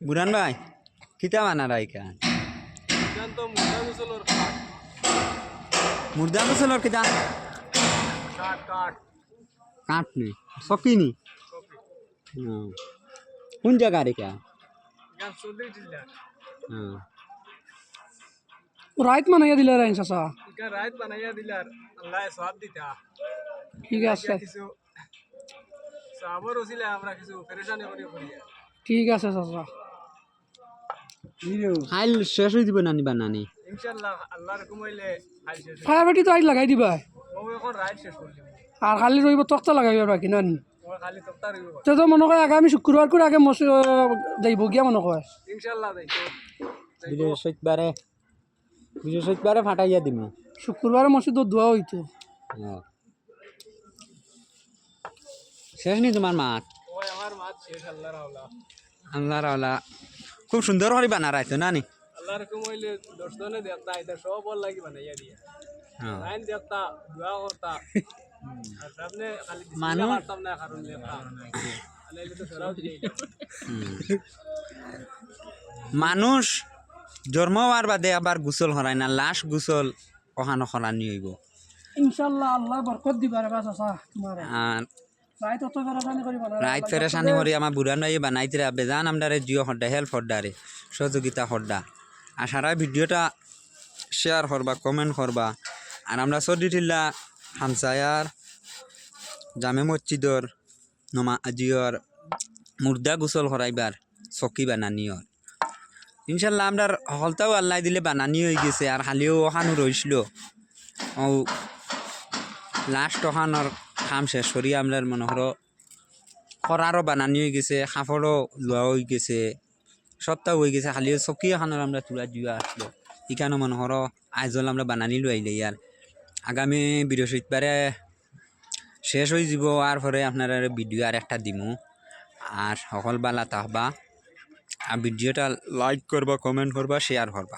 বুরান ভাই কিতা বানার আইকা তো মুর্দা মুসলর কাঠ মুর্দা গোসলর কিতা কাঠ কাঠ কাঠ নি সকিনি কপি কোন জায়গা রেখা গান চৌধুরী জিল্লা রাইত মানাইয়া দিলে রাইন চাচা ইকা রাত বানাইয়া দিলার আল্লাহ সওয়াব দিতা ঠিক আছে কিছু সাবর ওসিলে আমরা কিছু পেরেশানি করি ঠিক আছে চাচা হাইল শেষ হয়ে দিব নানি বানানি ইনশাআল্লাহ আল্লাহর হুকুমাইলে আই শেষ ফায়ার বাটি তো আইট লাগাই দিবা ও এখন রাত শেষ করে দিব আর খালি রইব তক্তা লাগাইবা বাকি না নি ও খালি তক্তা রইব তো তো মনে হয় আগামী শুক্রবার করে আগে যাইব গিয়া মনে হয় ইনশাআল্লাহ যাইতো বৃহস্পতিবারে ফাটাইয়া দিম শুক্রবারে মসজিদ দোয়া হইতো শেষ নি তোমার মাত ও আমার মাত শেষ আল্লাহর আওলা আল্লাহর আল্লাহ খুব সুন্দর করে বানা রাখতো নানি আল্লাহর হুকুমাইলে দর্শনে দেখতা এটা সব বল লাগি বানাইয়া দিয়া লাইন দেখতা দোয়া করতা আর সামনে খালি মানুষ পারতাম না কারণ দেখতা আলাইলে তো সরাও দিই মানুষ জন্ম হওয়ার বাদে আবার গোসল হরায় না লাশ গোসল কহানো হরানি হইব ইনশাআল্লাহ আল্লাহ বরকত দিবা রে চাচা তোমার আর রাইত অত পেরেশানি করিবা না রাইত ফেরেশানি করি আমার বুড়ান ভাই বানাইতে বেজান আমদারে জিও হড্ডা হেল্প হড্ডারে সহযোগিতা হড্ডা আর সারা ভিডিওটা শেয়ার করবা কমেন্ট করবা আর আমরা সর্দিটিল্লা হামসায়ার জামে মসজিদর নমাজিয়র মুর্দা গোসল হরাইবার চকি বানানিয়র ইনশাল্লাহ আমরা হলতাও আল্লাহ দিলে বানানি হয়ে গেছে আর হালিও ওখানো রইছিল ও লাস্ট ওখানোর কাম শেষ করি আমরা মনে করো খরারও বানানি হয়ে গেছে কাপড়ও লোৱা হয়ে গেছে সবটাও হয়ে গেছে খালি চকি এখানোর আমরা তুলা জুয়া আসলো ইখানো মনে করো আইজল আমরা বানানি লইলে আর আগামী বৃহস্পতিবারে শেষ হয়ে যাব আর পরে আপনার ভিডিও আর একটা দিমু আর সকল বালা তাহবা আর ভিডিওটা লাইক করবা কমেন্ট করবা শেয়ার করবা।